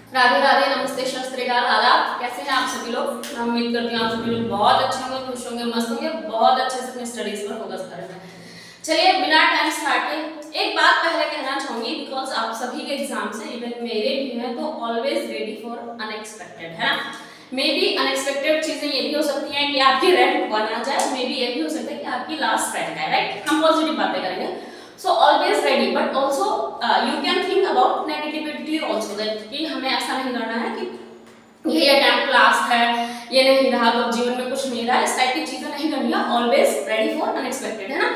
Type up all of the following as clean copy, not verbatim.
राधे राधे, नमस्ते, शस्त्रीकाल, आदाब। कैसे हैं आप सभी लोग? मैं उम्मीद करती हूँ आप सभी लोग बहुत अच्छे होंगे, खुश होंगे, मस्त होंगे, बहुत अच्छे से अपनी स्टडीज पर फोकस कर रहे हैं। चलिए बिना टाइम स्टार्ट के एक बात पहले कहना चाहूंगी, बिकॉज आप सभी के एग्जाम्स हैं, इवन मेरे भी हैं, तो ऑलवेज रेडी फॉर अनएक्सपेक्टेड, है ना। मे बी अनएक्सपेक्टेड चीजें ये भी हो सकती हैं कि आपकी रैंक 1 आ जाए, मे बी ये भी हो सकता है कि आपकी लास्ट रैंक है, राइट। हम पॉजिटिव बातें करेंगे, so always ready, but also you can think about negativity also, that कि हमें ऐसा नहीं करना है कि ये अटेम्प्ट लास्ट है, ये नहीं रहा तो जीवन में कुछ नहीं रहा, इस टाइप की चीजें नहीं करनी है। ऑलवेज रेडी फॉर अनएक्सपेक्टेड, है ना।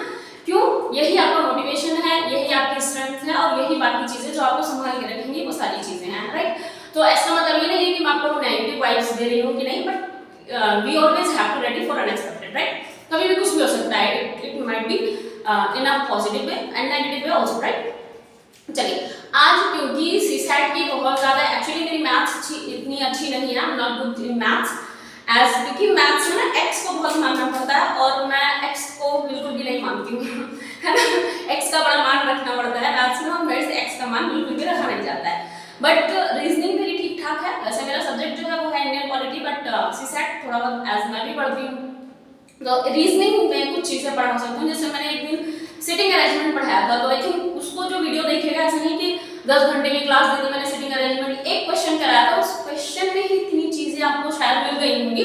क्यों? यही आपका मोटिवेशन है, यही आपकी स्ट्रेंथ है, और यही बाकी चीजें जो आपको संभाल के रखेंगी वो सारी चीजें हैं, राइट। तो ऐसा मतलब ये नहीं है कि मैं आपको नेगेटिव वाइब्स दे रही हूँ कि नहीं, but we always have to ready for unexpected, right. कभी भी कुछ भी हो सकता है, it might be in a positive way and negative way also, right। चलिए आज क्योंकि सीसैट की बहुत ज़्यादा, एक्चुअली मेरी मैथ्स इतनी अच्छी नहीं है, not good in maths, as क्योंकि मैथ्स में ना एक्स को बहुत मानना पड़ता है और मैं एक्स को बिल्कुल भी नहीं मानती हूँ, है ना। एक्स का बड़ा मान रखना पड़ता है मैथ्स में, और मेरे से एक्स का मान बिल्कुल भी रखा नहीं जाता है। बट रीजनिंग मेरी ठीक ठाक है, वैसे मेरा सब्जेक्ट जो है वो है इंडियन पॉलिटी, बट सीसैट थोड़ा बहुत एज मैं भी पढ़ती हूँ, तो रीजनिंग में कुछ चीजें पढ़ा सकती हूँ। जैसे मैंने एक दिन सिटिंग अरेंजमेंट पढ़ाया था, तो आई थिंक उसको जो वीडियो देखेगा, ऐसा नहीं कि 10 घंटे की क्लास दे दी मैंने सिटिंग अरेंजमेंट, एक क्वेश्चन कराया था, उस क्वेश्चन में ही इतनी चीजें आपको शायद मिल गई होंगी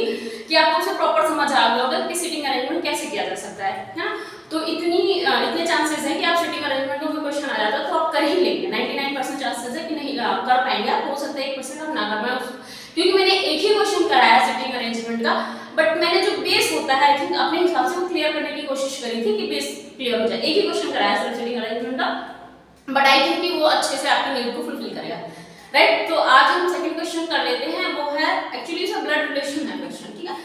कि आपको उसे प्रॉपर समझ आ गया होगा कि सिटिंग अरेंजमेंट कैसे किया जा सकता है ना। तो इतने चांसेस हैं कि आप सिटिंग अरेंजमेंट का कोई क्वेश्चन आ जाता है तो आप कर ही लेंगे, 99% चांसेस है कि नहीं कर पाएंगे आप, हो सकता है 1% आप ना कर पाए, क्योंकि मैंने एक ही क्वेश्चन कराया सिटिंग अरेंजमेंट का, बट मैंने जो बेस होता है आई थिंक अपने हिसाब से वो क्लियर करने की कोशिश करी थी कि बेस क्लियर हो जाए। एक ही क्वेश्चन कराया सिर्फ सिटिंग अरेंजमेंट का, बट आई थिंक कि वो अच्छे से आपकी नीड को फुलफिल करेगा, राइट। तो आज हम सेकंड क्वेश्चन कर लेते हैं, वो है एक्चुअली इसका ब्लड रिलेशन है क्वेश्चन, ठीक है।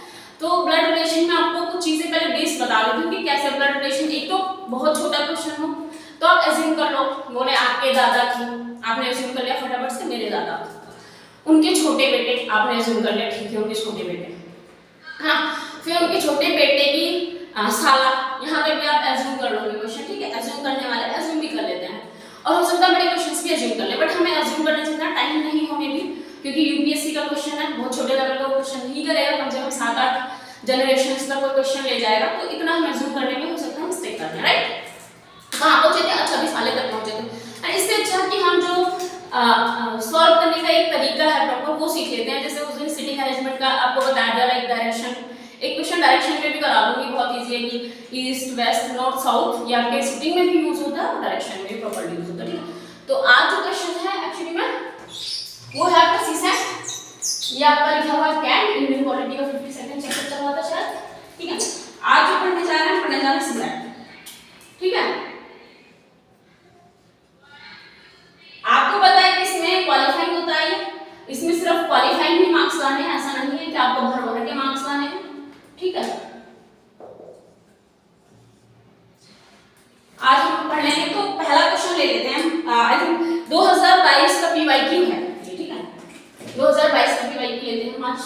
तो ब्लड रिलेशन में आपको कुछ चीजें पहले बेस बता देती हूँ कि कैसे ब्लड रिलेशन, एक तो बहुत छोटा क्वेश्चन हो तो आप एज्यूम कर लो, बोले आपके दादा की, आपने एज्यूम कर लिया फटाफट से मेरे दादा, उनके छोटे बेटे आपने एज्यूम कर लिया, ठीक है उनके छोटे बेटे, हाँ, फिर उनके छोटे बेटे की साला, यहाँ पे भी आप एज्यूम कर लोगे क्वेश्चन, ठीक है। एज्यूम करने वाले एज्यूम भी कर लेते हैं, और हो सकता है बड़े क्वेश्चंस भी एज्यूम कर ले, बट हमें एज्यूम करने से इतना टाइम नहीं हो, भी क्योंकि यूपीएससी का क्वेश्चन है, बहुत छोटे लेवल का क्वेश्चन नहीं करेगा, कम से कम 7-8 जनरेशन का कोई क्वेश्चन ले जाएगा, तो इतना हम एज्यूम करने में हो सकता है मिस्टेक करते हैं, राइट। कहाँ पहुंचे थे? अच्छा 20 साल तक पहुंचे थे। इससे अच्छा कि हम जो सॉल्व करने का एक तरीका है प्रॉपर वो सीख लेते हैं। जैसे उस दिन सिटिंग अरेंजमेंट का आपको बताया जा रहा है, एक डायरेक्शन, एक क्वेश्चन डायरेक्शन में भी करा दूंगी, बहुत इजी है कि ईस्ट वेस्ट नॉर्थ साउथ, या आपके सिटिंग में भी यूज होता है, डायरेक्शन में भी प्रॉपर्ली यूज होता है, ठीक है। तो आज जो क्वेश्चन है एक्चुअली में वो है आपका सीसैट, ये आपका लिखा हुआ है कैट, इंडियन पॉलिटी का 50 सेकंड चैप्टर चल रहा था शायद, ठीक है। आज जो पढ़ने जा रहे हैं, पढ़ने जा रहे हैं सीसैट, ठीक है। आपको पता है कि इसमें क्वालिफाइंग होता है, इसमें सिर्फ क्वालिफाइंग ही मार्क्स लाने हैं, ऐसा नहीं है कि आपको भर भर के मार्क्स लाने हैं, ठीक है। आज हम पढ़ लेंगे, तो पहला क्वेश्चन ले लेते हैं, आई थिंक 2022 का पीवाईक्यू है, ठीक है। 2022 का पीवाईक्यू लेते हैं हम आज,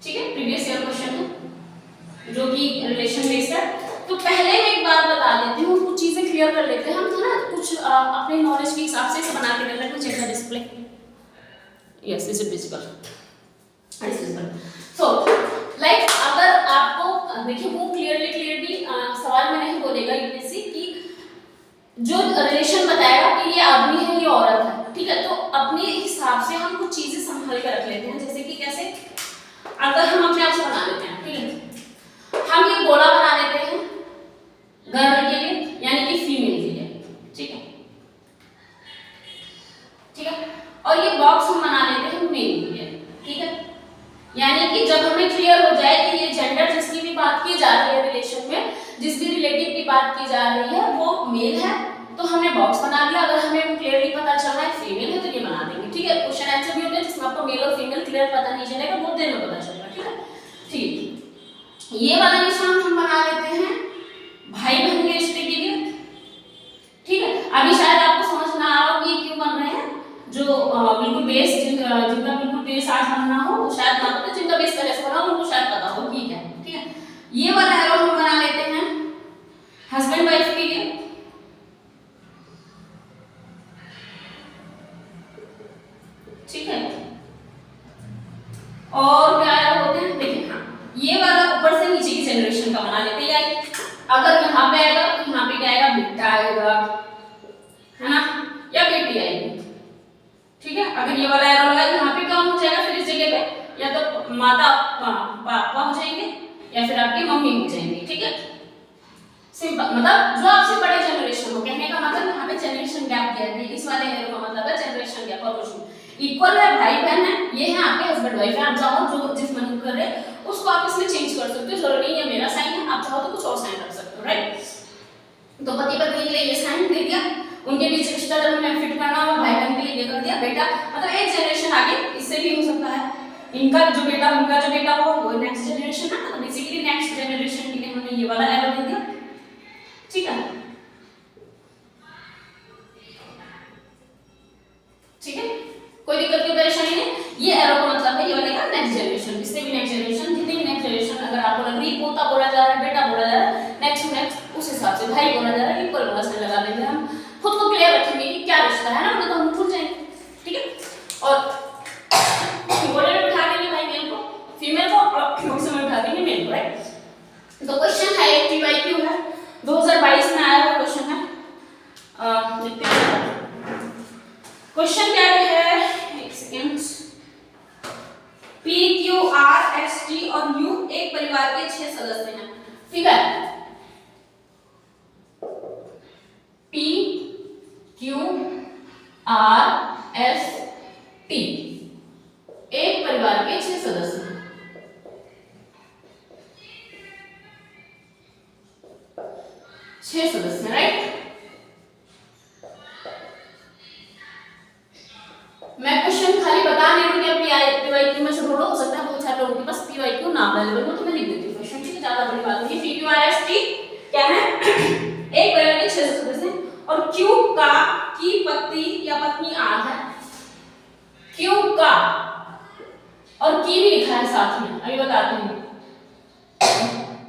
ठीक है। प्रीवियस ईयर क्वेश्चन है जो कि रिलेशन बेस्ड है। तो पहले मैं एक बात बता देती हूँ, कुछ चीजें क्लियर कर लेते हैं हम, तो ना कुछ अपने नॉलेज के हिसाब से बना के रख लेते हैं। Check the display, yes is it visible, so like अगर आपको देखिए वो क्लियरली सवाल में नहीं बोलेगा यूपीएससी कि जो रिलेशन बताएगा कि ये आदमी है ये औरत है, ठीक है। तो अपने हिसाब से हम कुछ चीजें संभाल के रख लेते हैं, जैसे कि कैसे, अगर हम अपने आप से बना लेते हैं, ठीक है। हम ये गोला बना लेते हैं गर्ल के लिए, यानी कि फीमेल के लिए, ठीक है, ठीक है। और ये बॉक्स हम बना लेते हैं मेल के लिए, ठीक है। यानी कि जब हमें क्लियर हो जाए कि ये जेंडर जिसकी भी बात की जा रही है रिलेशन में, जिस भी रिलेटिव की बात की जा रही है वो मेल है, तो हमने बॉक्स बना दिया। अगर हमें क्लियरली पता चल रहा है फीमेल है तो ये बना देंगे, ठीक है। क्वेश्चन ऐसे भी होते हैं जिसमें आपको मेल और फीमेल क्लियर पता नहीं चलेगा, बहुत देर में पता चलेगा, ठीक है। ठीक, ये वाला निशान हम बना लेते हैं भाई बहन के रिश्ते के लिए, ठीक है। अभी शायद आपको समझ ना आ रहा हो कि क्यों बन रहे हैं, जो बिल्कुल बेस जिनका बिल्कुल बेस आज बनना हो वो शायद ना पता, जिनका बेस पहले से बना हो उनको शायद पता हो, ठीक है, ठीक है। ये वाला एरो हम बना लेते हैं हस्बैंड वाइफ के लिए, जनरेशन का बना लेते हैं। अगर यहाँ पे आएगा तो यहाँ पे क्या आएगा, बेटा आएगा, है ना, या बेटी आएगी। ठीक है, अगर ये वाला एरो लगा यहाँ पे कौन हो जाएगा, फिर इस जगह पे या तो माता पापा हो जाएंगे या फिर आपकी मम्मी हो जाएंगी। ठीक है, सिंपल, मतलब जो आपसे बड़े जनरेशन हो, कहने का मतलब यहाँ पे जनरेशन गैप दिया है, इस वाले एरो का मतलब है जनरेशन गैप। और कुछ इक्वल है, भाई बहन है, ये है आपके हस्बैंड वाइफ है, आप चाहो जो जिस मन कर रहे हैं उसको आप इसमें चेंज कर सकते हो, जरूरी नहीं है मेरा साइन है, आप चाहो तो कुछ और साइन रख सकते हो, राइट। तो पति पत्नी के लिए ये साइन दे दिया, उनके बीच रिश्ता जब हमें फिट करना हो, भाई बहन के लिए ये कर दिया, बेटा मतलब एक जनरेशन आगे इससे भी हो सकता है, इनका जो बेटा उनका जो बेटा वो नेक्स्ट जनरेशन है, तो बेसिकली नेक्स्ट जनरेशन के लिए हमने ये वाला एरो दे दिया। ठीक है, ठीक है, कोई दिक्कत की परेशानी नहीं। ये एरो का मतलब है ये वाले का नेक्स्ट जनरेशन, इससे भी नेक्स्ट जनरेशन, जितनी भी नेक्स्ट जनरेशन अगर आपको लग रही है पोता बोला जा रहा है, बेटा बोला जा रहा है, नेक्स्ट नेक्स्ट उस हिसाब से भाई बोला जा रहा है, इक्वल वाला से लगा देंगे, हम खुद को क्लियर रखेंगे कि क्या रिश्ता है ना, मतलब हम भूल जाएंगे। ठीक है, और बोले में उठा देंगे भाई मेल को, फीमेल को, और फिर में उठा देंगे मेल को, राइट। तो क्वेश्चन है एक PYQ है, 2022 में आया हुआ क्वेश्चन है। क्वेश्चन क्या है, एक second. P, Q, R, S, T और U एक परिवार के 6 सदस्य हैं। ठीक है, P, Q, R, S, T एक परिवार के 6 सदस्य हैं। 6 सदस्य, राइट। मैं क्वेश्चन खाली बता नहीं रही हूँ कि PYQ में से ढूंढो, हो सकता है बहुत सारे लोगों के पास PYQ ना अवेलेबल हो, तो मैं लिख देती हूँ क्वेश्चन। ठीक है, ज्यादा बड़ी बात नहीं। P, Q, R, S, T क्या है, एक परिवार के 6 सदस्य, और Q का की पति या पत्नी R है, Q का और की भी लिखा है साथ में, अभी बताती हूँ।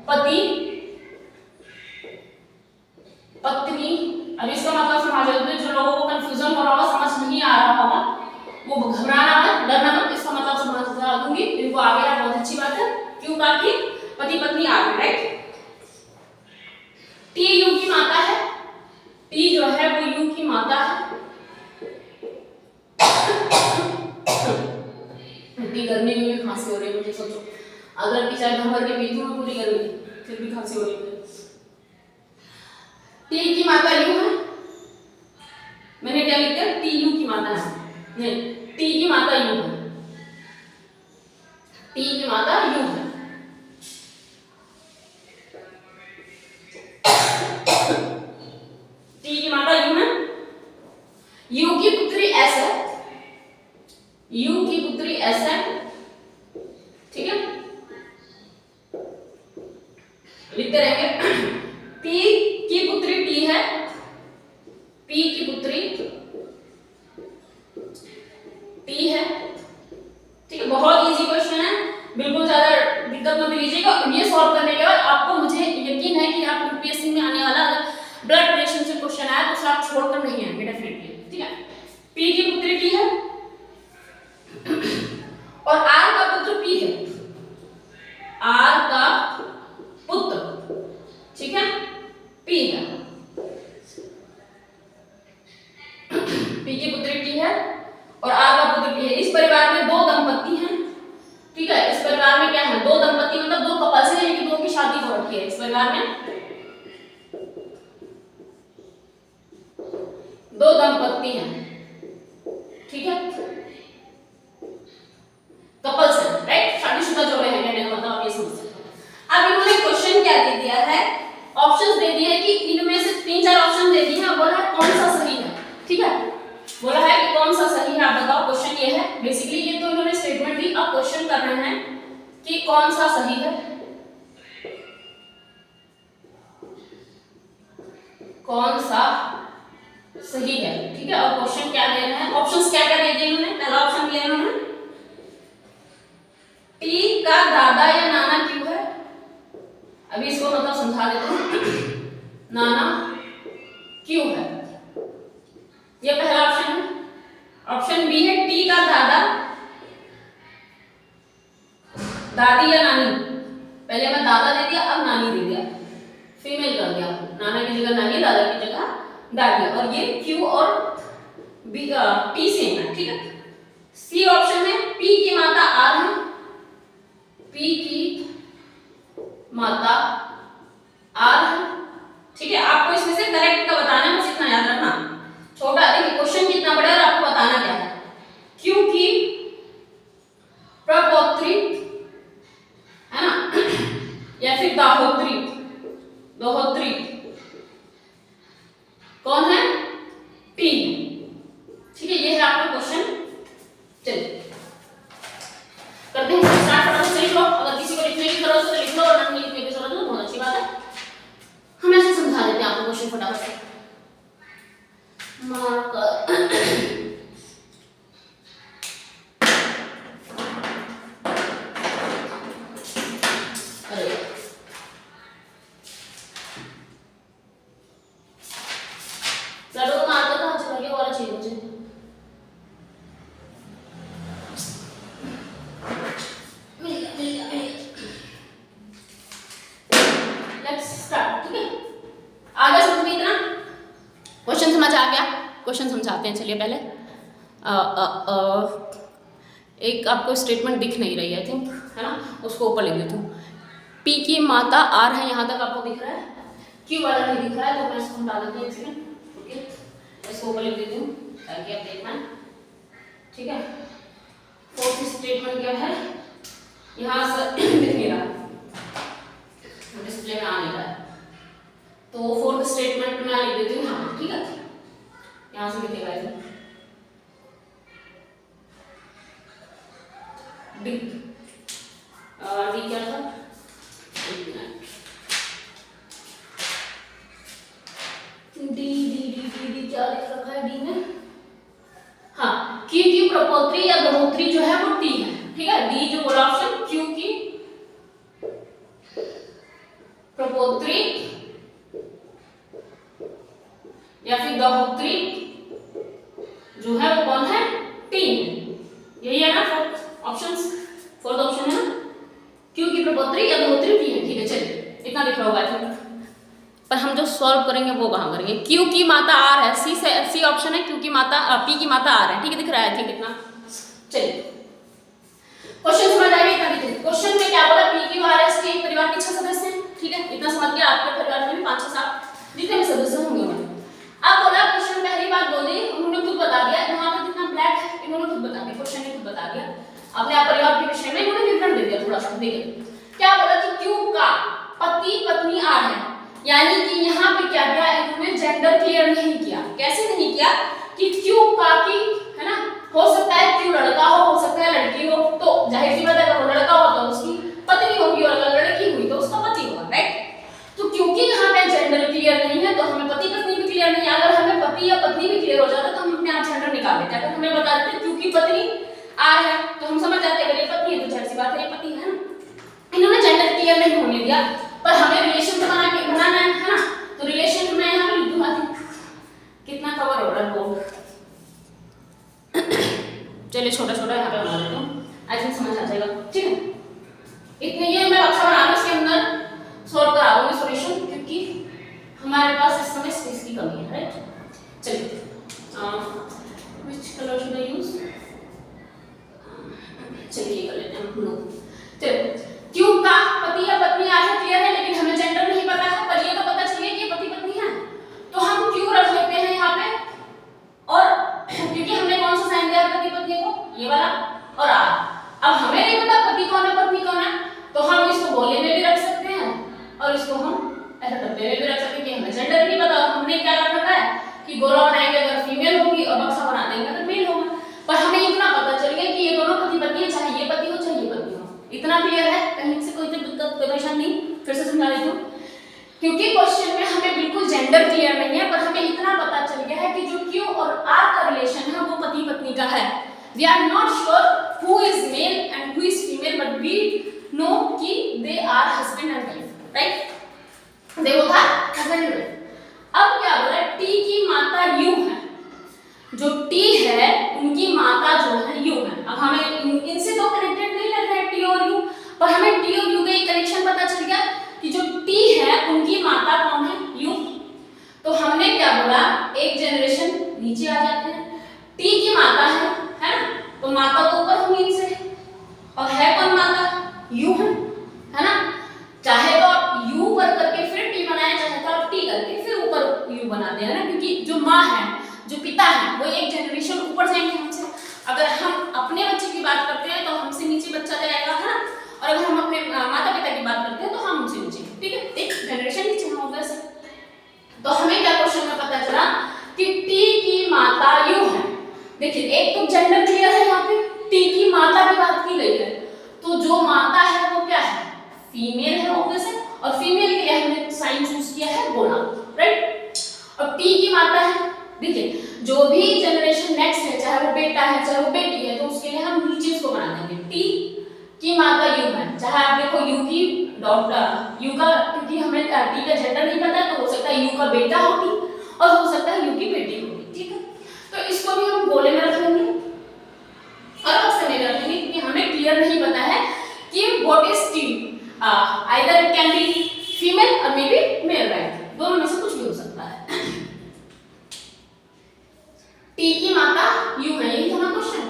पति पत्नी, अब इसका मतलब समझ लो, जो लोगों को कंफ्यूजन हो रहा होगा, समझ नहीं आ रहा होगा, वो घबराना मत, डरना मत, इसका मतलब समझा दूंगी, इनको आ गया, बहुत अच्छी बात है। क्यों का कि पति पत्नी आ गए, राइट। टी यू की माता है, टी जो है वो यू की माता है। इतनी गर्मी में खांसी हो रही है मुझे, सोचो अगर कि चाहे घर भर के पीती हूँ पूरी गर्मी, फिर भी खांसी हो रही है। टी की माता यू है, मैंने क्या लिख दिया, टी यू की माता है, नहीं, टी की माता यू है, टी की माता यू है। टी की माता यू है, यू की पुत्री एस है, यू की पुत्री एस है। ठीक है, लिखते रहेंगे। पी की पुत्री टी है, पी की पुत्री टी है। ठीक है, बहुत इजी क्वेश्चन है, बिल्कुल ज्यादा दिक्कत मत लीजिएगा। ये सॉल्व करने के बाद आपको, मुझे यकीन है कि आप यूपीएससी में आने वाला अगर ब्लड रिलेशन से क्वेश्चन आया तो उसे आप छोड़कर नहीं आएंगे डेफिनेटली। ठीक है, पी की पुत्री टी है और आर का पुत्र पी है, आर का पुत्र, ठीक है, पी है। पी की पुत्री टी है और आर का पुत्र पी है। इस परिवार में 2 दंपति हैं। ठीक है, इस परिवार में क्या है, 2 दंपति, मतलब 2 कपल्स हैं, यानी कि 2 की शादी हो रखी है। इस परिवार में 2 दंपति हैं। ठीक है, कपल्स हैं, राइट, शादीशुदा जोड़े हैं, कहने का मतलब आप ये समझ सकते हैं। अब इन्होंने क्वेश्चन क्या दे दिया है, ऑप्शंस दे दिए हैं कि इनमें से 3-4 ऑप्शन दे दिए हैं, बोला है कौन सा सही है। ठीक है, बोला है कि कौन सा सही है, आप बताओ। क्वेश्चन ये है, बेसिकली ये तो इन्होंने स्टेटमेंट दी, अब क्वेश्चन कर रहे हैं कि कौन सा सही है, कौन सा सही है। ठीक है, और क्वेश्चन क्या दे रहे हैं, ऑप्शंस क्या क्या दे दिए इन्होंने। पहला ऑप्शन दिया इन्होंने, टी का दादा या नाना क्यों है। अभी इसको मतलब समझा देता हूं, नाना क्यों है, ये पहला ऑप्शन है। ऑप्शन बी है टी का दादा, दादी या नानी। पहले मैं दादा दे दिया, अब अदर की जगह डाल दिया और ये Q और P सेम है, ठीक है। सी ऑप्शन में P की मात्रा R है, P की मात्रा R है, ठीक है। आपको इसमें से करेक्ट का बताना है, बस इतना याद रखना। छोटा देखिए क्वेश्चन कितना बड़ा है और आपको बताना क्या है। Q की प्रपौत्री है ना या फिर दाहोत्री, दोहोत्री कौन है? T, ठीक है। ये है आपका क्वेश्चन। चलिए करते हैं स्टार्ट, फटाफट से लिख लो। अगर किसी को लिखने की जरूरत है तो लिख लो, और नहीं लिखने की जरूरत है तो बहुत अच्छी बात है, हम ऐसे समझा देते हैं आपको क्वेश्चन फटाफट से। मार्कर क्वेश्चन समझाते हैं। चलिए पहले एक आपको स्टेटमेंट दिख नहीं रही है, आई थिंक, है ना, उसको ऊपर लिख देती हूँ। P की मात्रा R है, यहाँ तक आपको दिख रहा है, Q वाला नहीं दिख रहा है, तो मैं इसको हटा देती हूँ एक सेकंड, ओके। इसको ऊपर लिख देती हूँ ताकि आप देख पाएं, ठीक है। फोर्थ स्टेटमेंट क्या है, यहाँ से दिख नहीं रहा, डिस्प्ले में आ नहीं रहा है, तो फोर्थ स्टेटमेंट में लिख देती हूँ यहाँ, ठीक है। यहाँ से लिखेगा डी, डी क्या था, D D D D D क्या लिख रखा है डी में, हाँ, Q की प्रपौत्री या दोहोत्री जो है वो T है, ठीक है। डी जो बोला ऑप्शन, Q की प्रपौत्री या फिर दोहोत्री जो है वो कौन है? T है, यही है ना फोर्थ ऑप्शन, फोर्थ ऑप्शन है ना, Q की प्रपौत्री या दोहोत्री T है, ठीक है। चलिए इतना दिख रहा होगा, पर हम जो सॉल्व करेंगे वो कहाँ करेंगे। Q की मात्रा R है, सी ऑप्शन है, Q की मात्रा P की मात्रा R है, ठीक है, दिख रहा है, ठीक, इतना। चलिए क्वेश्चन समझ आएगा, इतना दिख रहा है। क्वेश्चन में क्या बोला, P की R S के एक परिवार के 6 सदस्य हैं, ठीक है, इतना समझ गया। आपके परिवार में भी 5 6 7 जितने भी सदस्य होंगे उन्होंने। अब बोला क्वेश्चन पहली बात बोली, उन्होंने खुद बता दिया, यहाँ पे जितना ब्लैक है इन्होंने खुद बता दिया, क्वेश्चन ने खुद बता दिया, अपने आप परिवार के विषय में इन्होंने विवरण दे दिया थोड़ा सा। देखिए क्या बोला कि Q का पति पत्नी R है, यानी कि यहाँ पे क्या किया, इन्होंने जेंडर क्लियर नहीं किया। कैसे नहीं किया कि Q का की, है ना, हो सकता है Q लड़का हो सकता है लड़की हो, तो जाहिर सी बात है अगर वो लड़का हो तो उसकी पत्नी होगी और अगर लड़की हुई तो उसका पति होगा, राइट। तो क्योंकि यहाँ पे जेंडर क्लियर नहीं है तो हमें पति पत्नी भी क्लियर नहीं है। अगर हमें पति या पत्नी भी क्लियर हो जाता तो हम अपने आप जेंडर निकाल लेते। अगर हमें बता देते क्योंकि पत्नी R है तो हम समझ जाते अगर ये पत्नी है तो जाहिर सी बात है ये पति है ना। इन्होंने जेंडर क्लियर नहीं होने दिया, पर हमें रिलेशन बनाना है ना, तो रिलेशन में यहाँ पे लिख दूंगा, कितना कवर हो रहा है बोर्ड। चलिए छोटा छोटा यहाँ पे बना देता हूँ, आई थिंक समझ आ जाएगा, ठीक है। इतने ये मैं अच्छा बना लूँ, इसके अंदर सॉल्व करा दूंगी सॉल्यूशन, क्योंकि हमारे पास इस समय स्पेस की कमी है, राइट। चलिए which colour should I use, चलिए कर लेते हैं ब्लू। चलिए Q का पति या पत्नी R है, क्लियर है, लेकिन हमें जेंडर नहीं पता है, पर ये तो पता चलिए कि ये पति पत्नी है, तो हम Q रख लेते हैं यहाँ पे, और क्योंकि हमने कौन सा साइन दिया पति पत्नी को, ये वाला, और R। अब हमें नहीं पता पति कौन है पत्नी कौन है, तो हम इसको गोले में भी रख सकते हैं और इसको हम ऐसे डब्बे में भी रख सकते हैं कि हमें जेंडर नहीं पता। हमने क्या रख रखा है कि गोला बनाएंगे अगर फीमेल होगी और बक्सा बना देंगे अगर मेल होगा, पर हमें इतना पता चल गया कि ये दोनों पति पत्नी है, चाहे ये पति हो चाहे ये पत्नी हो। इतना क्लियर है, कहीं से कोई दिक्कत परेशानी नहीं, फिर से समझा देती हूँ। क्योंकि क्वेश्चन में हमें बिल्कुल जेंडर क्लियर नहीं है, पर हमें इतना पता चल गया है कि जो Q और R का रिलेशन है वो पति पत्नी का है। We are not sure who is male and who is female, but we know कि they are husband and wife, right? They both are husband and wife. अब क्या बोला, T की मात्रा U है, जो T है उनकी मात्रा जो है U है। अब हमें इनसे तो कनेक्टेड नहीं लग रहा है T और U, पर हमें T और U का एक कनेक्शन पता चल गया कि जो T है उनकी मात्रा कौन है, U। तो हम हमें क्या बोला, एक जनरेशन नीचे आ जाते हैं। टी की माता है ना, तो माता तो ऊपर होगी इनसे, और है कौन माता, यू है ना। चाहे तो आप यू पर करके फिर टी बनाए, चाहे तो आप टी करके फिर ऊपर यू बनाते हैं ना, क्योंकि जो माँ है, जो पिता है, वो एक जनरेशन ऊपर जाएंगे हमसे। अगर हम अपने बच्चे की बात करते हैं तो हमसे नीचे बच्चा जाएगा, है ना, और अगर हम अपने माता पिता की बात करते हैं तो हम उनसे नीचे, ठीक है, एक जनरेशन नीचे हम होगा से। तो हमें क्या क्वेश्चन में पता चला कि टी की माता यू है। देखिए एक तो जेंडर क्लियर है, यहाँ पे टी की माता की बात की गई है, तो जो माता है वो क्या है, फीमेल है ऑब्वियसली, और फीमेल के लिए हमने साइन चूज किया है गोला, राइट। और टी की माता है, देखिए जो भी जनरेशन नेक्स्ट है, चाहे वो बेटा है चाहे वो बेटी है, तो उसके लिए हम नीचे इसको बना देंगे, टी की माता यू है। चाहे आप देखो यू की डॉटर, यू का, क्योंकि हमें टी का जेंडर नहीं पता है, तो हो सकता है यू का बेटा हो टी, और हो सकता है यू की बेटी होगी, ठीक है। तो इसको भी हम गोले में रख लेंगे और ऑप्शन में रख लेंगे, क्योंकि हमें क्लियर नहीं पता है कि what is T. Either it can be female और मे बी मेल, राइट, दोनों में से कुछ भी हो सकता है। टी की माता यू है, यही था ना क्वेश्चन,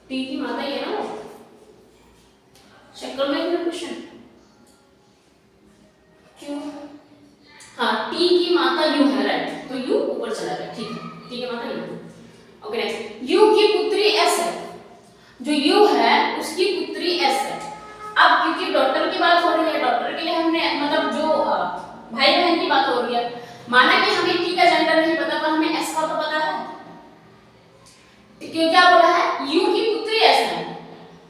टी की माता ये ना, चेक कर लो क्वेश्चन क्यों। हाँ, टी की माता यू है, राइट, तो यू ऊपर चला गया, ठीक है, टी की माता यू। ओके नेक्स्ट, यू की पुत्री एस है, जो यू है उसकी पुत्री एस है। अब क्योंकि डॉक्टर की बात हो रही है, डॉक्टर के लिए हमने मतलब जो भाई बहन की बात हो रही है, माना कि हमें टी का जेंडर नहीं पता, पर हमें एस का तो पता है, क्यों, क्या बोला है, यू की पुत्री एस है,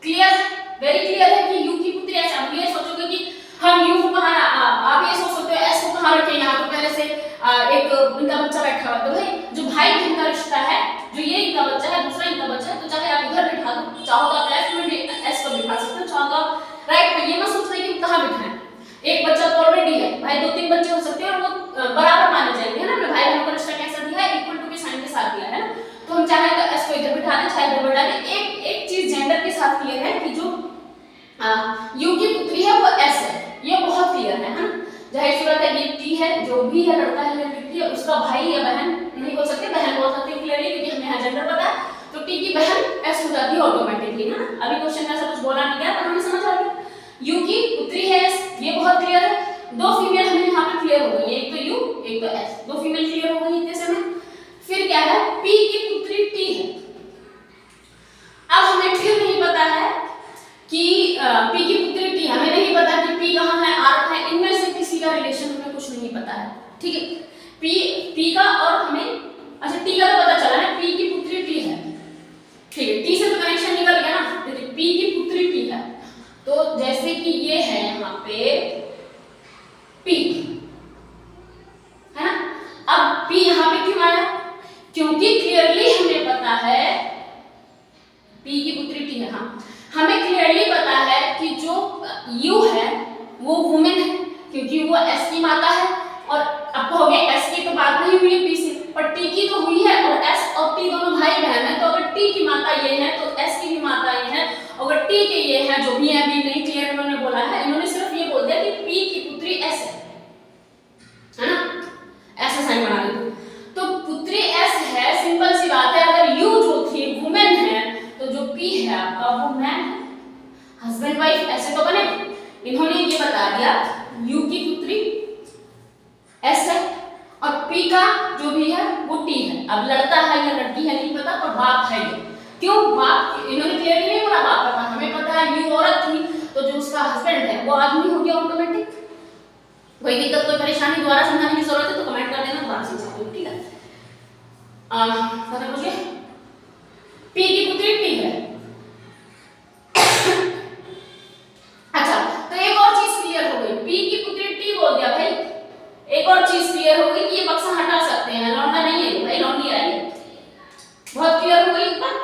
क्लियर, वेरी क्लियर है कि यू की पुत्री एस। अब ये सोचोगे कि हम यू को कहां, आप ये सोच सकते हो एस को कहां रखें, यहाँ तो पहले से एक इनका बच्चा बैठा हुआ, तो भाई जो भाई बहन का रिश्ता है, जो ये इनका बच्चा है, दूसरा इनका बच्चा है, तो चाहे आप इधर बिठा दो, चाहो तो आप लेफ्ट में एस को बिठा सकते हो, चाहो तो आप राइट में। ये मत सोचना कि कहां बिठाएं, एक बच्चा तो ऑलरेडी है, भाई दो तीन बच्चे हो सकते हैं और वो बराबर माने जाएंगे, है ना। हमने भाई बहनों का रिश्ता कैसा दिया है, इक्वल टू के साइन के साथ दिया है ना, तो हम चाहे तो एस को इधर बिठा दें, चाहे इधर बिठा दें। एक चीज जेंडर के साथ क्लियर है कि जो यू की पुत्री है वो एस है, ये बहुत क्लियर है ना। जाहिर सी बात है ये टी है, जो भी है लड़का है या लड़की है, उसका भाई या बहन नहीं बोल सकते, बहन बोल सकते हैं क्लियरली, क्योंकि हमें यहाँ जेंडर पता है, तो टी की बहन एस हो जाती है ऑटोमेटिकली, है ना। अभी क्वेश्चन में ऐसा कुछ बोला नहीं गया, पर हमें समझ आ गया यू की पुत्री है एस, ये बहुत क्लियर है। दो फीमेल हमें यहाँ पे क्लियर हो गई, एक तो यू एक तो एस, दो फीमेल क्लियर हो गई इतने समय। फिर क्या है, पी की पुत्री टी है। अब हमें फिर नहीं पता है कि पी की पुत्री टी, हमें नहीं पता कि पी कहाँ है, आर है, इनमें से किसी का रिलेशन हमें कुछ नहीं पता है, ठीक है। पी का और हमें, अच्छा टी का तो पता चला है, पी की पुत्री टी है, ठीक है, टी से तो कनेक्शन निकल गया ना। देखिए पी की पुत्री टी है, तो जैसे कि ये है यहाँ पे पी, है ना। अब पी यहाँ पे क्यों आया, क्योंकि क्लियरली हमें पता है पी की पुत्री टी है। हाँ, हमें क्लियरली पता है कि जो यू है वो वुमेन है, क्योंकि वो एस की माता है, और अब हो गया एस की तो बात नहीं हुई है पी से, पर टी की तो हुई है, और एस और टी दोनों भाई बहन है, तो अगर टी की माता ये है तो एस की भी माता ये है, अगर टी के ये है, जो भी है अभी नहीं क्लियर इन्होंने बोला है, इन्होंने सिर्फ ये बोल दिया कि पी की पुत्री एस है ना, ऐसा साइन बना दो, तो पुत्री एस है, सिंपल सी बात है। अगर यू जो थी वुमेन है, तो जो पी है आपका वो मैन है, हस्बैंड वाइफ ऐसे तो बने। इन्होंने ये बता दिया यू की पुत्री एस है, और पी का जो भी है वो टी है। अब लड़का है या लड़की है नहीं पता, पर बाप है ये, क्यों बाप, इन्होंने क्लियरली नहीं बोला बाप का, हमें पता है यू औरत थी, तो जो उसका हस्बैंड है वो आदमी हो गया ऑटोमेटिक। कोई दिक्कत कोई परेशानी दोबारा समझाने की जरूरत है तो कमेंट कर देना, दोबारा समझा दूंगी, ठीक है। पता मुझे पी की पुत्री टी है। अच्छा, तो एक और चीज क्लियर हो गई, पी की पुत्री टी बोल दिया भाई, एक और चीज क्लियर हो गई कि ये बक्सा हटा सकते हैं, लौंडा नहीं है भाई, लौंडी है ये, बहुत क्लियर हो गई बात।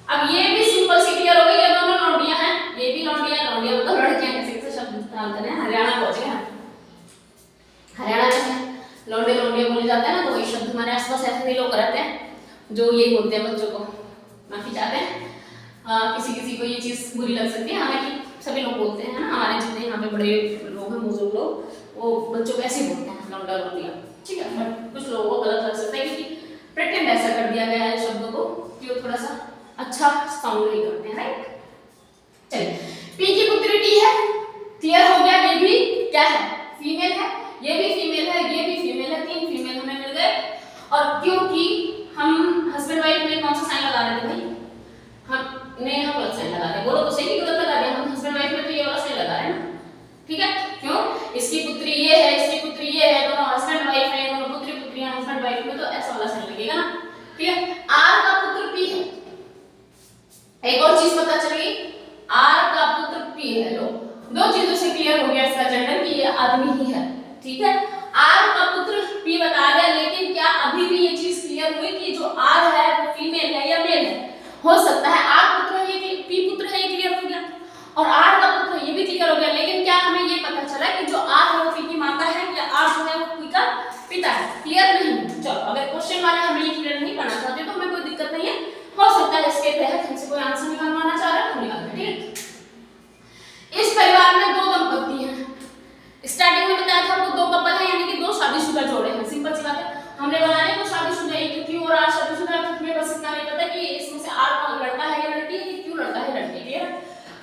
अब ये भी सिंपल सी क्लियर हो गई, ये दोनों लौंडियां हैं, ये भी लौंडियां, लौंडियां मतलब लड़कियां कैसे शब्द इस्तेमाल करें, हरियाणा पहुंचे हैं, हरियाणा में लौंडे लौंडियां बोले जाते हैं ना, तो ये शब्द हमारे आसपास ऐसे भी लोग रहते हैं जो ये बोलते हैं बच्चों को, माफी चाहते हैं। किसी किसी को ये चीज बुरी लग सकती है, हालांकि सभी लोग बोलते हैं ना, हमारे जितने यहाँ पे बड़े लोग हैं बुजुर्ग लोग वो बच्चों को ऐसे बोलते हैं लौंडा लौंडिया, ठीक है, बट कुछ लोगों को गलत लग सकता है क्योंकि प्रिटेंड ऐसा कर दिया गया है शब्दों को कि वो थोड़ा सा अच्छा साउंड नहीं करते हैं, राइट। चलिए, पी की पुत्री टी है, क्लियर हो गया। ये भी क्या है, फीमेल है, ये भी फीमेल है, ये भी फीमेल है, 3 फीमेल हमें मिल गए। और क्योंकि हम हस्बैंड वाइफ में कौन सा साइन लगा रहे थे भाई, हम गलत साइन लगा रहे हैं, बोलो तो सही, गलत लगा रहे हैं। हम हस्बैंड वाइफ में तो ये वाला साइन लगा रहे हैं ना, ठीक है। क्यों, इसकी पुत्री ये है, इसकी पुत्री ये है, दोनों हस्बैंड वाइफ है, दोनों पुत्री पुत्रियां हस्बैंड वाइफ में, तो ऐसा वाला साइन लगेगा ना, ठीक है। आर का पुत्र पी है, एक और चीज पता चली, आर का पुत्र पी है। लो, 2 चीजों से क्लियर हो गया इसका जेंडर कि ये आदमी ही है, ठीक है। आर का पुत्र पी बता दिया, लेकिन क्या अभी भी ये चीज क्लियर हुई कि जो आर है वो फीमेल है या मेल है? हो सकता है आर पुत्र है, ये पी पुत्र है, ये क्लियर हो गया, और आर का पुत्र है, ये भी क्लियर हो गया, लेकिन क्या हमें ये पता चला कि जो आर है वो पी की माता है या आर जो है वो पी का पिता है? क्लियर नहीं। चलो, अगर क्वेश्चन वाले हमें ये क्लियर नहीं करना चाहते तो हमें कोई दिक्कत नहीं है, हो सकता है इसके तहत हमसे कोई आंसर निकालवाना चाह रहा है, हम निकाल दें, ठीक। इस परिवार में 2 दंपति हैं, स्टार्टिंग में बताया था आपको 2 कपल है, यानी कि 2 शादीशुदा जोड़े हैं, सिंपल सी बात है। हमने बनाया तो शादीशुदा है, क्यों और आर शादीशुदा है, हमें बस इतना नहीं पता कि इसमें से आर कौन लड़का है या लड़की है, क्यों लड़का है लड़की, क्लियर।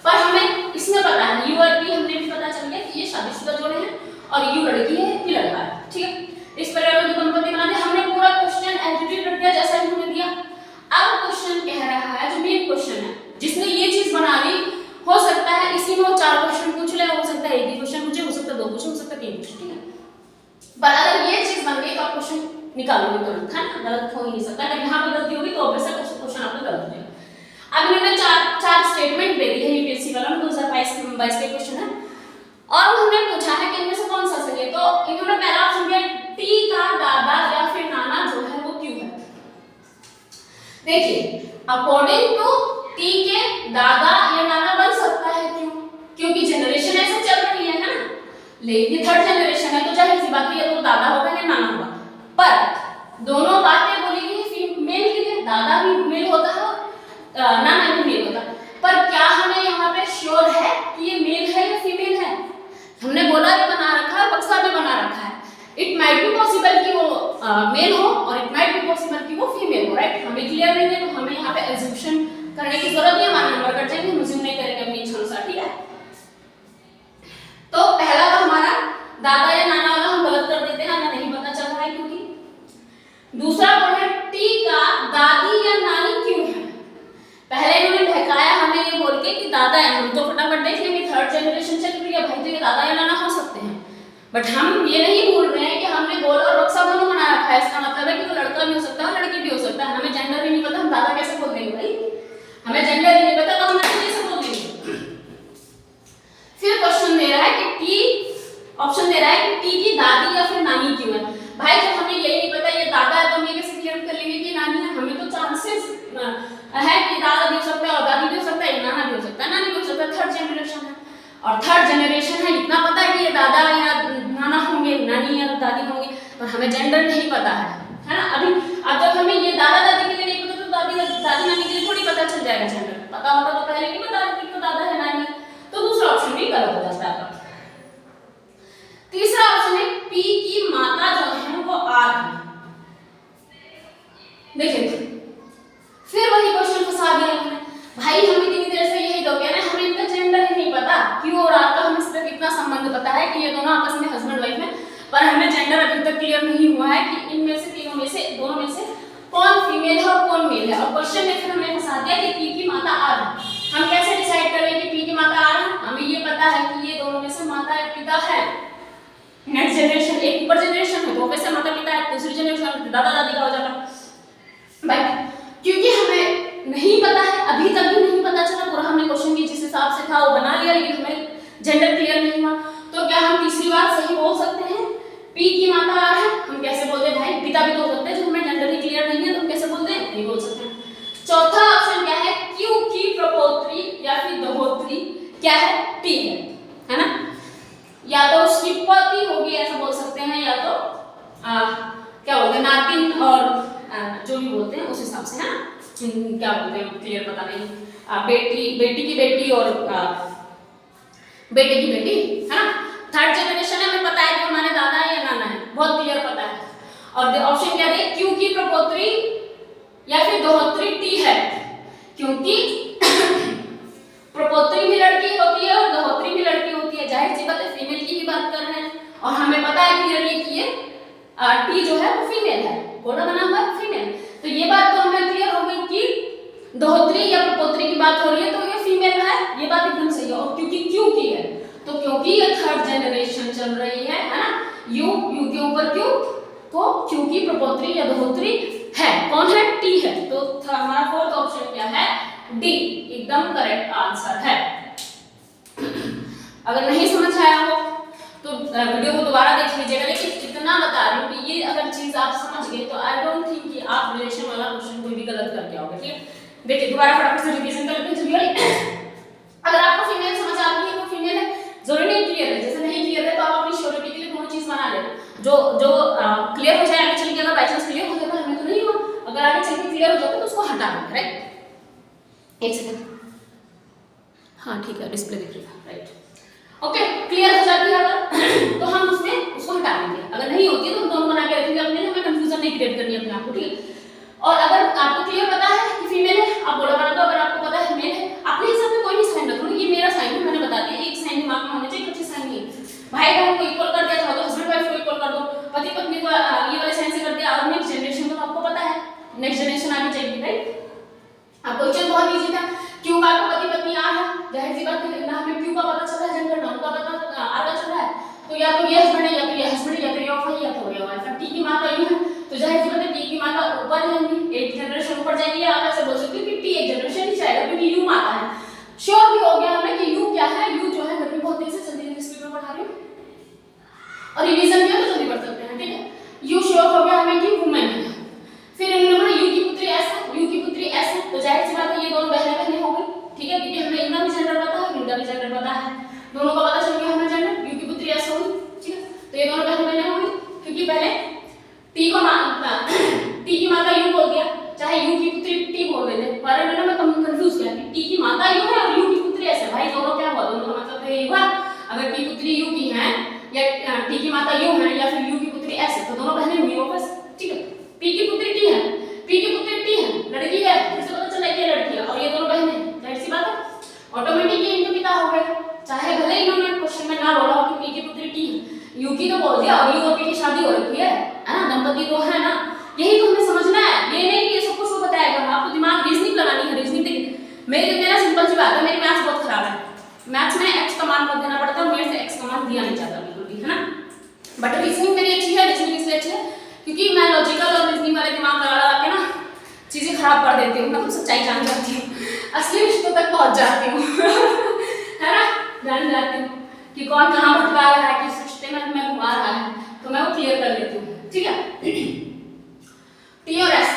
पर हमें इसमें पता है यू और पी, हमने भी पता चल गया कि ये शादीशुदा जोड़े हैं और यू लड़की है, पी लड़का है, ठीक है। इस परिवार में 2 दंपति बना दिया, हमने पूरा क्वेश्चन एटीट्यूड रख दिया जैसा इन्होंने दिया। अब क्वेश्चन कह रहा है, जो मेन क्वेश्चन है, जिसने ये चीज बना ली, हो सकता है इसी में वो 4 क्वेश्चन पूछ ले, हो सकता है एक ही क्वेश्चन पूछे, हो सकता है 2 क्वेश्चन, हो सकता है 3 क्वेश्चन, ठीक है। पर अगर ये चीज बन गई तो आप क्वेश्चन निकालोगे तुरंत, है ना, गलत हो ही नहीं सकता। अगर यहाँ पर गलती होगी तो ऑब्वियस है क्वेश्चन आपका गलत हो जाएगा। अब इन्होंने 4 स्टेटमेंट दे दी है, यूपीएससी वाला 2022 के क्वेश्चन है, और उन्होंने पूछा है कि इनमें से कौन सा सही है। तो इन्होंने पहला ऑप्शन दिया टी का दादा या फिर नाना जो है वो क्यों है। देखिए, अकॉर्डिंग टू टी के दादा या नाना बन सकता है, क्यों? क्योंकि जनरेशन ऐसे चल रही है ना, लेकिन 3rd जनरेशन है तो जाहिर सी बात है ये तो दादा होगा या नाना होगा। पर दोनों बातें बोली गई मेल के लिए, दादा भी मेल होता है और नाना भी मेल होता है, पर क्या हमें यहाँ पे श्योर है कि ये मेल है या फीमेल है? हमने बोला भी बना रखा है, बक्सा भी बना रखा है, इट माइट बी पॉसिबल कि वो मेल हो और इट माइट बी पॉसिबल कि वो फीमेल हो, राइट। हमें क्लियर नहीं है तो हमें यहाँ पे एज्यूम्शन करने की जरूरत नहीं है, हमारा नंबर कट जाएंगे, हम एज्यूम नहीं करेंगे अपनी इच्छा अनुसार, ठीक है। तो पहला तो हमारा दादा या नाना वाला हम गलत कर देते हैं, हमें नहीं पता चल रहा है क्योंकि। दूसरा बोल है टी का दादी या नानी क्यों है। पहले इन्होंने बहकाया हमें ये बोल के कि दादा है, हम तो फटाफट देख लेंगे 3rd जनरेशन चल रही है भाई, तो ये दादा या नाना हो सकते हैं, बट हम ये नहीं बोल रहे हैं कि हमने गोल और बक्सा दोनों बना रखा है। इसका मतलब है कि वो लड़का भी हो सकता है, लड़की भी हो सकता है, हमें जेंडर भी नहीं पता, हम दादा कैसे बोल देंगे भाई, हमें जेंडर ही नहीं पता तो हम नानी कैसे बोल देंगे। फिर क्वेश्चन दे रहा है कि टी, ऑप्शन दे रहा है कि टी की दादी या फिर नानी क्यों है। भाई जब हमें यही नहीं पता ये दादा है तो हम ये कैसे क्लियर कर लेंगे कि नानी है? हमें तो चांसेस है कि दादा भी हो सकता है और दादी भी हो सकता है, नाना भी हो सकता है, नानी भी हो सकता है, 3rd जनरेशन है और 3rd जनरेशन है, इतना पता है कि ये दादा या नाना होंगे, नानी या दादी होंगे, पर हमें जेंडर नहीं पता है ना। अभी अब जब हमें ये दादा दादी के लिए नहीं पता तो दादी नानी के लिए थोड़ी पता चल जाएगा जेंडर, पता होता तो पहले नहीं बता देती तो दादा है नानी, तो दूसरा ऑप्शन भी गलत हो जाता है। तीसरा ऑप्शन है पी की माता जो है वो आर है। देखिए फिर वही क्वेश्चन फंसा दिया हमने, भाई हमें इतनी देर से यही तो कह रहे हैं, हमें इनका जेंडर ही नहीं पता, क्यों और आर का हमें सिर्फ इतना संबंध पता है कि ये दोनों आपस में हस्बैंड वाइफ हैं, पर हमें जेंडर अभी तक क्लियर नहीं हुआ है कि इनमें से तीनों में से दोनों में से कौन फीमेल है और कौन मेल है। और क्वेश्चन में फिर हमें फंसा दिया कि पी की माता आर है। हम कैसे डिसाइड करें कि पी की माता आर है? हमें ये पता है कि ये दोनों में से माता या पिता है, नेक्स्ट जनरेशन, एक ऊपर जनरेशन है तो वैसे माता पिता है, दूसरी जनरेशन दादा दादी का हो जाता। बट क्योंकि हमें नहीं पता है, अभी तक भी नहीं पता चला, पूरा हमने क्वेश्चन की जिस हिसाब से था वो बना लिया, लेकिन हमें जेंडर क्लियर नहीं हुआ, तो क्या हम तीसरी बात सही बोल सकते हैं पी की माता आर है? हम कैसे बोलते हैं भाई, पिता भी तो हो सकते हैं, जब हमें जेंडर ही क्लियर नहीं है तो हम कैसे बोलते हैं, नहीं बोल सकते। चौथा ऑप्शन क्या है, क्यू की प्रपोत्री या फिर दहोत्री क्या है, टी है ना, या तो उसकी पति होगी ऐसा बोल सकते हैं, या तो क्या बोलते हैं नातिन और जो भी बोलते हैं उस हिसाब से, है ना, क्या बोलते हैं क्लियर पता नहीं, बेटी की बेटी और बेटे की बेटी, है ना, थर्ड जनरेशन है, हमें पता है कि हमारे दादा है या नाना है, बहुत क्लियर पता है। और ऑप्शन क्या दे, क्यू की प्रपोत्री या फिर दोहत्री टी है, क्योंकि प्रपोत्री भी लड़की होती है और दोहत्री भी लड़की होती है, जाहिर सी बात है फीमेल की भी बात कर रहे हैं और हमें पता है क्लियरली कि ये टी जो है वो फीमेल है, घोड़ा बना हुआ है फीमेल। तो ये बात तो हमें क्लियर हो गई कि दोहत्री या प्रपोत्री की बात हो रही है तो ये फीमेल है, ये बात एकदम सही है। और क्योंकि क्यू की है तो क्योंकि ये थर्ड जनरेशन चल रही है ना, यू के ऊपर क्यू, तो क्यू की प्रपोत्री या दोहत्री है, कौन है, टी है। तो हमारा फोर्थ ऑप्शन क्या है, डी एकदम करेक्ट आंसर है। अगर नहीं समझ आया हो तो वीडियो को दोबारा देख लीजिएगा, लेकिन इतना बता रही हूँ कि ये अगर चीज आप समझ गए तो आई डोंट थिंक कि आप रिलेशन वाला क्वेश्चन कोई भी गलत करके आओगे। ठीक है, देखिए दोबारा फटाफट से रिवीजन कर लेते हैं। अगर आपको फीमेल समझ आती है तो फीमेल है, जरूरी नहीं क्लियर है, जैसे नहीं क्लियर है तो आप अपनी श्योरिटी के लिए दोनों चीज बना लेना, जो क्लियर हो जाए आगे चल के, अगर बाई चांस क्लियर हो जाए तो हमें तो नहीं हुआ, अगर आगे चल के क्लियर हो जाता है तो उसको हटा देना, राइट। एक सेकंड, हाँ ठीक है, डिस्प्ले दिख रही है, राइट ओके। क्लियर हो जाती है अगर तो हम उसमें उसको हटा देंगे, अगर नहीं होती है तो हम दोनों बना के रखेंगे अपने, हमें कंफ्यूजन नहीं क्रिएट करनी अपने आप को, ठीक है। और अगर आपको क्लियर पता है कि फीमेल है, आप बोला बना दो, अगर आपको पता है मेल है, अपने हिसाब से कोई भी साइन रख लो, ये मेरा साइन है, मैंने बता दिया, एक साइन दिमाग में होना चाहिए, कुछ साइन नहीं। भाई बहन को इक्वल कर दिया तो हस्बैंड वाइफ को इक्वल कर दो, पति पत्नी को ये वाले साइन से कर दिया, और नेक्स्ट जनरेशन को आपको पता है, नेक्स्ट जनरेशन आगे चाहिए, राइट। अब क्वेश्चन बहुत इजी था, क्यों का पति पत्नी आ है, जाहिर सी बात है ना, हमें क्यों का पता चल रहा है, जेंडर नाउन का पता आगे चल रहा है, तो या तो ये हस्बैंड है या तो ये हस्बैंड है या तो ये वाइफ है या तो ये वाइफ है। टी की माता यू है तो जाहिर सी बात है टी की माता ऊपर जाएंगी, एक जनरेशन ऊपर जाएंगी, आप ऐसे बोल सकते हो कि टी एक जनरेशन नीचे आएगा क्योंकि यू माता है। श्योर भी हो गया हमें कि यू क्या है, यू जो है घर में बहुत तेज से जल्दी स्पीड में पढ़ा रही हूँ और रिवीजन भी हो तो जल्दी पढ़ सकते हैं, ठीक है। यू श्योर हो गया हमें कि वुमेन है, फिर इन्होंने यू की पुत्री ऐसा, यू की पुत्री ऐसा, तो जाहिर सी बात है ये दोनों बहनें बहनें हो गई, ठीक है, क्योंकि हमें इनका भी जेंडर पता है, इनका भी जेंडर पता है, दोनों का पता चल गया हमें जेंडर, यू की पुत्री ऐसा होगी, ठीक है, तो ये दोनों बहनें बहनें होंगी, क्योंकि पहले टी को टी की माता यू बोल दिया, चाहे यू की पुत्री टी बोल देते, पर मैंने मैं कंफ्यूज किया कि टी की माता यू है और यू की पुत्री ऐसा, भाई दोनों क्या हुआ, दोनों का मतलब यही हुआ, अगर टी पुत्री यू की है या टी की माता यू है या फिर यू की पुत्री ऐसे, तो दोनों बहनें हुई वापस, ठीक है। पी की पुत्री टी है, पी की पुत्री टी है, लड़की है, फिर से पता चला कि लड़की है, और ये दोनों बहनें, जाहिर सी बात है ऑटोमेटिकली इनके पिता हो गए, चाहे भले इन्होंने क्वेश्चन में ना बोला हो कि पी की पुत्री टी है, यू की तो बोल दिया, और यू और पी की शादी हो रखी है ना, दंपति तो है ना, यही तो हमें समझना है, ये नहीं कि ये सब कुछ वो बताएगा, आपको दिमाग रीजनिंग लगानी है, रीजनिंग देखिए मेरा सिंपल सी बात है, मेरी मैथ्स बहुत खराब है, मैथ्स में एक्स का मान बहुत देना पड़ता है, मेरे से एक्स का मान दिया नहीं जाता बिल्कुल भी, है ना। बट रीजनिंग मेरी अच्छी है, रीजनिंग इसलिए अच्छी है क्योंकि मैं लॉजिकल और रीजनिंग वाले दिमाग लगा के ना चीजें खराब कर देती हूँ, मतलब सच्चाई जान जाती हूँ, असली रिश्तों तक पहुंच जाती हूँ है ना, जान जाती हूँ कि कौन कहाँ भटका रहा है, किस रिश्ते में मैं घुमा रहा है, तो मैं वो क्लियर कर लेती हूँ, ठीक है। टी और एस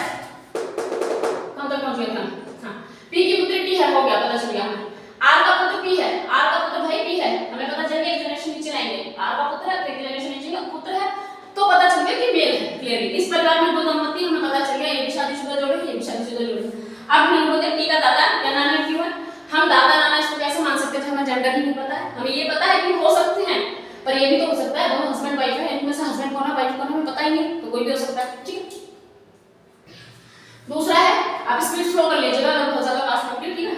कौन तक पहुंच गया था, हाँ पी की पुत्री टी है, हो गया, पता चल गया हमें। आर का पुत्र पी है, आर का पुत्र भाई पी है, हमें पता चल गया एक जनरेशन नीचे लाएंगे, आर का पुत्र है तो एक जनरेशन नीचे का पुत्र है, तो पता चल गया कि मेल है क्लियरली। इस प्रकार में दो दंपति हमें पता चल गया, ये भी शादीशुदा जोड़े, ये भी शादीशुदा जोड़े। अब हम बोलते हैं टी का दादा या नाना क्यों है, हम दादा नाना इसको कैसे मान सकते थे, हमें जेंडर ही नहीं पता है, हमें ये पता है कि हो सकते हैं, पर ये भी तो हो सकता है दोनों हस्बैंड वाइफ है, इनमें से हस्बैंड कौन है वाइफ कौन है हमें पता ही नहीं, तो कोई भी हो सकता है, ठीक है। दूसरा है, आप स्पीड स्लो कर लीजिएगा अगर बहुत ज्यादा फास्ट कर रही है,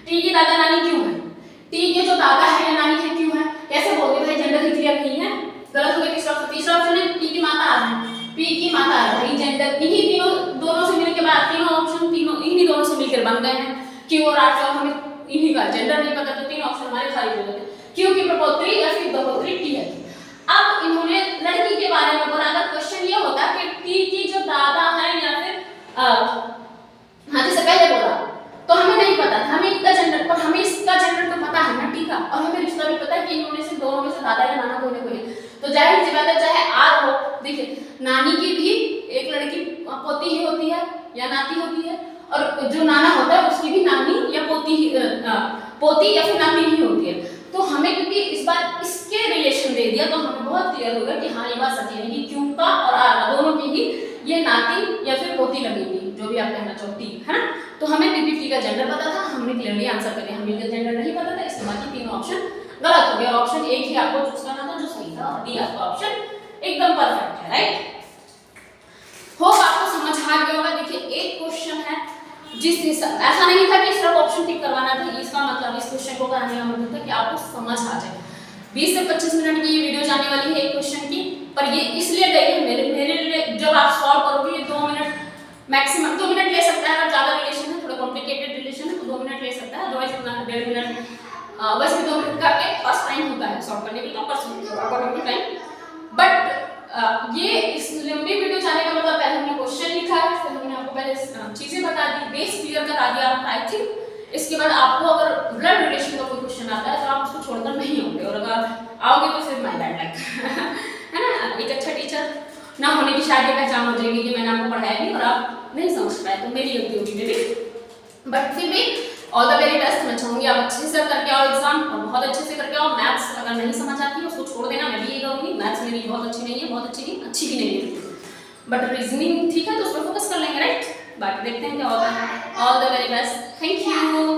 टी की दादा नानी क्यों है, टी के जो दादा है या नानी है क्यों है, कैसे बोलते भाई जेंडर ही क्लियर नहीं है, गलत हो गया। तीसरा ऑप्शन है पी की माता आ रहा है, पी की माता आ रहा है, जेंडर इन्हीं तीनों दोनों से मिलके बाद तीनों ऑप्शन तीनों इन्हीं दोनों से मिलकर बन गए हैं, क्यू और आर का हमें इन्हीं का जेंडर नहीं पता, तो तीन ऑप्शन हमारे खाली हो गए, क्यू की प्रपोत्री या फिर दोहत्री टी है। अब इन्होंने लड़की के बारे में बोला, अगर क्वेश्चन ये होता कि टी की जो दादा है या फिर हाँ जैसे पहले बोला तो हमें नहीं पता था, हमें इनका जेंडर, पर हमें इसका जेंडर तो पता है ना टी का, और हमें रिश्ता भी पता है कि इन्होंने से दोनों में से दादा या नाना कोई ना कोई, तो जाहिर सी बात है चाहे आर हो, देखिए नानी की भी एक लड़की पोती ही होती है या नाती होती है, और जो नाना होता है उसकी भी नानी या पोती या फिर नाती ही होती है, तो हमें क्योंकि इस बार इसके रिलेशन दे दिया तो हमें बहुत क्लियर होगा कि हाँ ये बात सच है कि क्यू का और आर का दोनों की ही ये नाती या फिर पोती लगेगी, जो भी आप कहना चाहती है ना। तो हमें पीपीटी का जेंडर पता था, हमने क्लियरली आंसर कर दिया, हमें जेंडर नहीं पता था, इसके बाकी तीनों ऑप्शन गलत हो गया, ऑप्शन एक ही आपको चूज करना था जो सही था, डी आपका ऑप्शन एकदम परफेक्ट है, राइट। होप आपको समझ आ गया होगा। देखिए एक क्वेश्चन है जिस हिसाब, ऐसा नहीं था कि सिर्फ ऑप्शन टिक करवाना था, इसका मतलब इस क्वेश्चन को कराने का मतलब था कि आपको समझ आ जाए। 20 से 25 मिनट की ये वीडियो जाने वाली है एक क्वेश्चन की, पर ये इसलिए गई है मेरे लिए, जब आप सॉल्व करोगे ये 2 मिनट मैक्सिमम 2 मिनट ले सकता है। अगर ज़्यादा रिलेशन है, थोड़ा कॉम्प्लिकेटेड रिलेशन है तो 2 मिनट ले सकता है, अदरवाइज उतना 1.5 मिनट, वैसे भी 2 मिनट का एक फर्स्ट टाइम होता है सॉल्व करने के लिए, अकॉर्डिंग टू टाइम। बट ये इस लंबी वीडियो जाने का मतलब पहले हमने क्वेश्चन लिखा है, फिर हमने आपको पहले चीजें बता दी, बेस क्लियर करा दिया आपका। आई थिंक इसके बाद आपको अगर ब्लड रिलेशन का कोई क्वेश्चन आता है तो आप उसको छोड़कर नहीं होंगे, और अगर आओगे तो फिर माय बैड लक है ना। एक अच्छा टीचर ना होने की शायद ये पहचान हो जाएगी कि मैंने आपको पढ़ाया भी और आप नहीं समझ पाए, तो मेरी गलती होगी मे बी। बट फिर भी ऑल द वेरी बेस्ट। मैं चाहूँगी आप अच्छे से करके आओ एग्जाम, और बहुत अच्छे से करके आओ। मैथ्स अगर नहीं समझ आती है उसको छोड़ देना, मैं भी ये कहूँगी। मैथ्स मेरी बहुत अच्छी नहीं है, बहुत अच्छी नहीं, अच्छी भी नहीं है, बट रीजनिंग ठीक है तो उस पर फोकस कर लेंगे, राइट। बाकी देखते हैं क्या होता है। All the very best, thank you.